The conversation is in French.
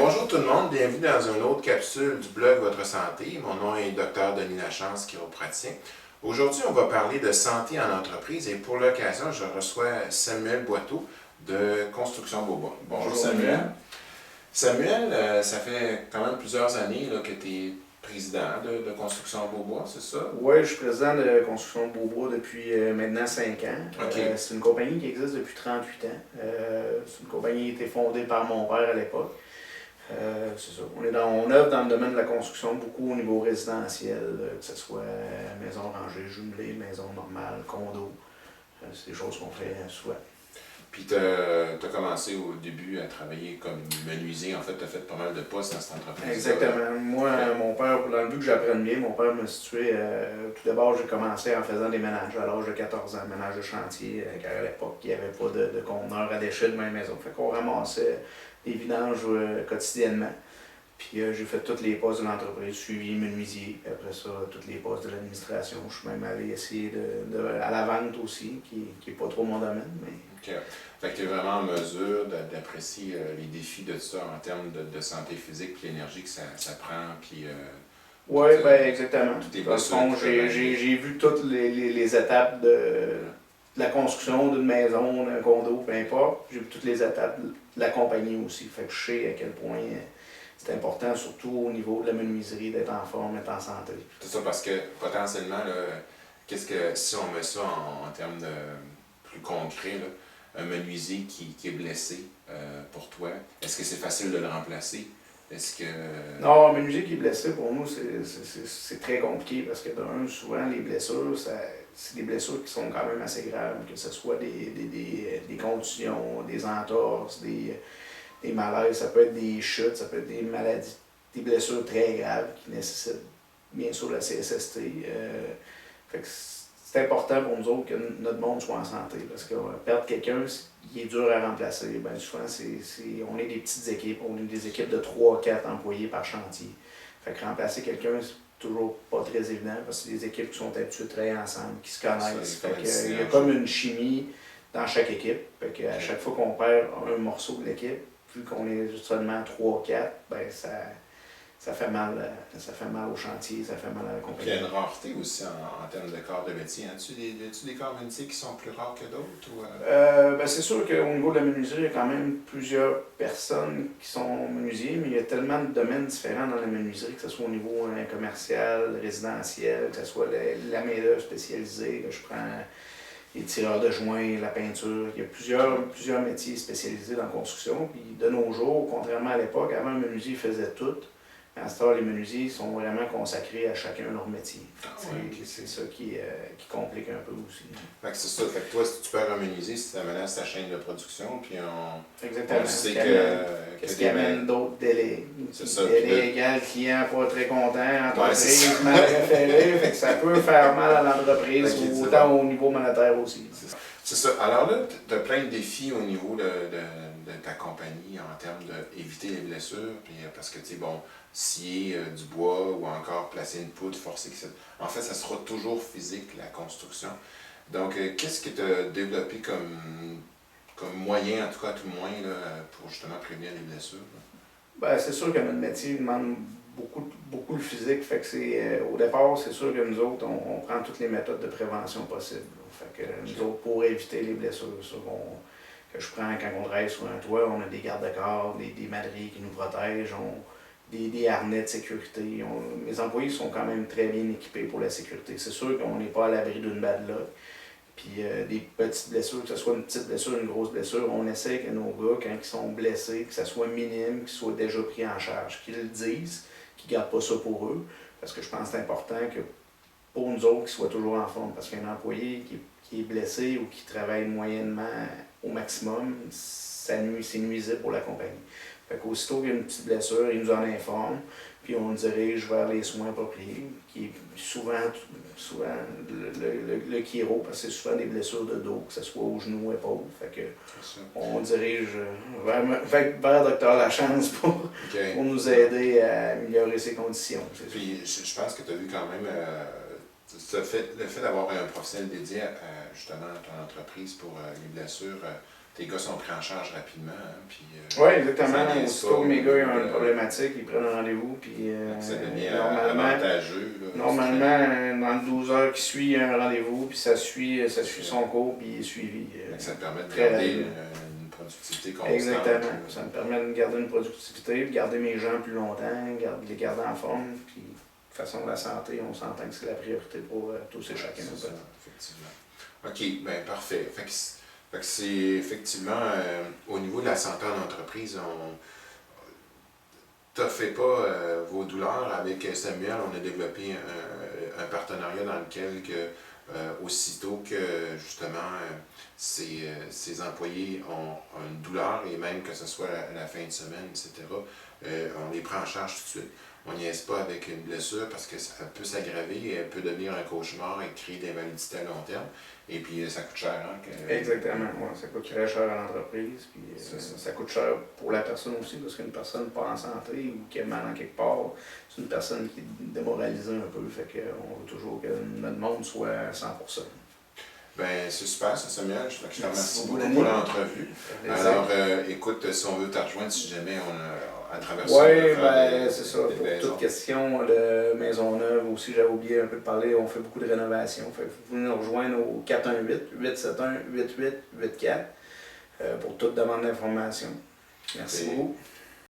bonjour tout le monde, bienvenue dans une autre capsule du blog Votre Santé. Mon nom est Dr Denis Lachance, chiropraticien. Aujourd'hui, on va parler de santé en entreprise et pour l'occasion, je reçois Samuel Boiteau de Construction Beaubois. Bonjour Samuel. Samuel, ça fait quand même plusieurs années là, que tu es président de Construction Beaubois, c'est ça? Oui, je suis président de Construction Beaubois depuis maintenant 5 ans. Okay. C'est une compagnie qui existe depuis 38 ans. C'est une compagnie qui a été fondée par mon père à l'époque. C'est ça. On œuvre dans le domaine de la construction beaucoup au niveau résidentiel, que ce soit maison rangée, jumelée, maison normale, condo. C'est des choses qu'on fait souvent. Puis tu as commencé au début à travailler comme menuisier. En fait, tu as fait pas mal de postes dans cette entreprise. Exactement. Moi, mon père, dans le but que j'apprenne bien, mon père m'a situé. Tout d'abord, j'ai commencé en faisant des ménages à l'âge de 14 ans, ménage de chantier, car à l'époque, il n'y avait pas de conteneurs à déchets de ma maison. Fait qu'on ramassait des vidanges quotidiennement. Puis j'ai fait toutes les postes de l'entreprise, suivi menuisier, puis après ça, toutes les postes de l'administration. Je suis même allé essayer à la vente aussi, qui n'est pas trop mon domaine. Mais... OK. Fait que tu es vraiment en mesure d'apprécier les défis de ça en termes de santé physique puis l'énergie que ça prend. Puis, oui, exactement. J'ai vu toutes les étapes de la construction d'une maison, d'un condo, peu importe. J'ai vu toutes les étapes de la compagnie aussi. Fait que je sais à quel point c'est important, surtout au niveau de la menuiserie, d'être en forme, d'être en santé. C'est ça, parce que potentiellement, si on met ça en termes plus concrets, là, un menuisier qui est blessé pour toi, est-ce que c'est facile de le remplacer? Est-ce que... Non, un menuisier qui est blessé, pour nous, c'est très compliqué parce que d'un, souvent, les blessures, c'est des blessures qui sont quand même assez graves, que ce soit des contusions, des entorses, des malaises, ça peut être des chutes, ça peut être des maladies, des blessures très graves qui nécessitent bien sûr la CSST. Fait que c'est important pour nous autres que notre monde soit en santé parce que perdre quelqu'un qui est dur à remplacer, bien souvent on est des petites équipes, on est des équipes de 3-4 employés par chantier. Fait que remplacer quelqu'un, c'est toujours pas très évident parce que c'est des équipes qui sont habituées de travailler ensemble, qui se connaissent. Il y a comme une chimie dans chaque équipe. Fait que à chaque fois qu'on perd un morceau de l'équipe, vu qu'on est seulement 3-4, ben ça fait mal au chantier, ça fait mal à la compagnie. Il y a une rareté aussi en termes de corps de métier. As-tu des corps de métier qui sont plus rares que d'autres? Ou... C'est sûr qu'au niveau de la menuiserie, il y a quand même plusieurs personnes qui sont menuisiers, mais il y a tellement de domaines différents dans la menuiserie, que ce soit au niveau commercial, résidentiel, que ce soit la main-d'œuvre spécialisée. Là, je prends les tireurs de joints, la peinture. Il y a plusieurs métiers spécialisés dans la construction. Puis de nos jours, contrairement à l'époque, avant, un menuisier faisait tout. À ce temps, les menuisiers sont vraiment consacrés à chacun leur métier. C'est ça qui complique un peu aussi. Fait que c'est ça. Fait que toi, si tu perds un menuisier, ça menace ta chaîne de production, puis Exactement. on sait qu'est-ce qui amène d'autres délais. C'est ça. Délai égal, client pas très content, entreprise mal référée. Fait que ça peut faire mal à l'entreprise, autant au niveau monétaire aussi. C'est ça. Alors là, tu as plein de défis au niveau de ta compagnie en termes d'éviter les blessures, puis parce que, tu sais, bon, scier du bois ou encore placer une poutre, forcer que ça... En fait, ça sera toujours physique, la construction. Donc, qu'est-ce que tu as développé comme moyen, en tout cas, à tout le moins, là, pour justement prévenir les blessures? Ben, c'est sûr que notre métier demande beaucoup le physique. Fait que au départ, c'est sûr que nous autres, on prend toutes les méthodes de prévention possibles. Fait que nous autres, pour éviter les blessures, que je prends quand on travaille sur un toit, on a des garde-corps, des madriers qui nous protègent, des harnais de sécurité. Les employés sont quand même très bien équipés pour la sécurité. C'est sûr qu'on n'est pas à l'abri d'une bad luck. Puis des petites blessures, que ce soit une petite blessure, une grosse blessure, on essaie que nos gars, quand ils sont blessés, que ça soit minime, qu'ils soient déjà pris en charge, qu'ils le disent, qu'ils ne gardent pas ça pour eux. Parce que je pense que c'est important que pour nous autres, qu'ils soient toujours en forme. Parce qu'un employé qui est blessé ou qui travaille moyennement au maximum, c'est nuisible pour la compagnie. Fait qu'aussitôt qu'il y a une petite blessure, il nous en informe, puis on le dirige vers les soins appropriés, qui est souvent le chiro, parce que c'est souvent des blessures de dos, que ce soit aux genoux, épaules. Fait que on dirige vers Dr Lachance pour nous aider à améliorer ses conditions. Puis je pense que tu as vu quand même le fait d'avoir un professionnel dédié justement à ton entreprise pour les blessures. tes gars sont pris en charge rapidement. Hein, puis, oui, exactement. ça niaise Aussitôt pas, que mes gars ils ont une euh, problématique, ils prennent un rendez-vous. Puis, ça devient normalement, avantageux. Là, normalement, dans le 12 heures qui suit, il y a un rendez-vous, puis ça suit son cours, puis il est suivi. ça te permet de très garder rapidement. une productivité constante. Exactement. Ça me permet de garder une productivité, puis garder mes gens plus longtemps, les garder en forme. Puis, de toute façon, la santé, on s'entend que c'est la priorité pour tous et chacun. C'est ça, effectivement. OK, bien parfait. Fait que c'est effectivement, au niveau de la santé en entreprise, t'as fait pas vos douleurs. Avec Samuel, on a développé un partenariat dans lequel aussitôt que justement ces employés ont une douleur, et même que ce soit la fin de semaine, etc., on les prend en charge tout de suite. On niaise pas avec une blessure parce que ça peut s'aggraver, elle peut devenir un cauchemar et créer de l'invalidité à long terme. Et puis ça coûte cher. Hein, Exactement, ouais, ça coûte très cher à l'entreprise. Puis ça coûte cher pour la personne aussi, parce qu'une personne pas en santé ou qui est mal en quelque part, c'est une personne qui est démoralisée un peu. Fait qu'on veut toujours que notre monde soit à 100%. Ben, c'est super, ça, Samuel. Je te remercie beaucoup Denis. pour l'entrevue. Alors, écoute, si on veut te rejoindre, si jamais on a à travers ça. Oui, ben, c'est ça. Pour toute question de maison neuve aussi, j'avais oublié un peu de parler, on fait beaucoup de rénovations. Fait que vous pouvez nous rejoindre au 418-871-8884 pour toute demande d'information. Merci beaucoup.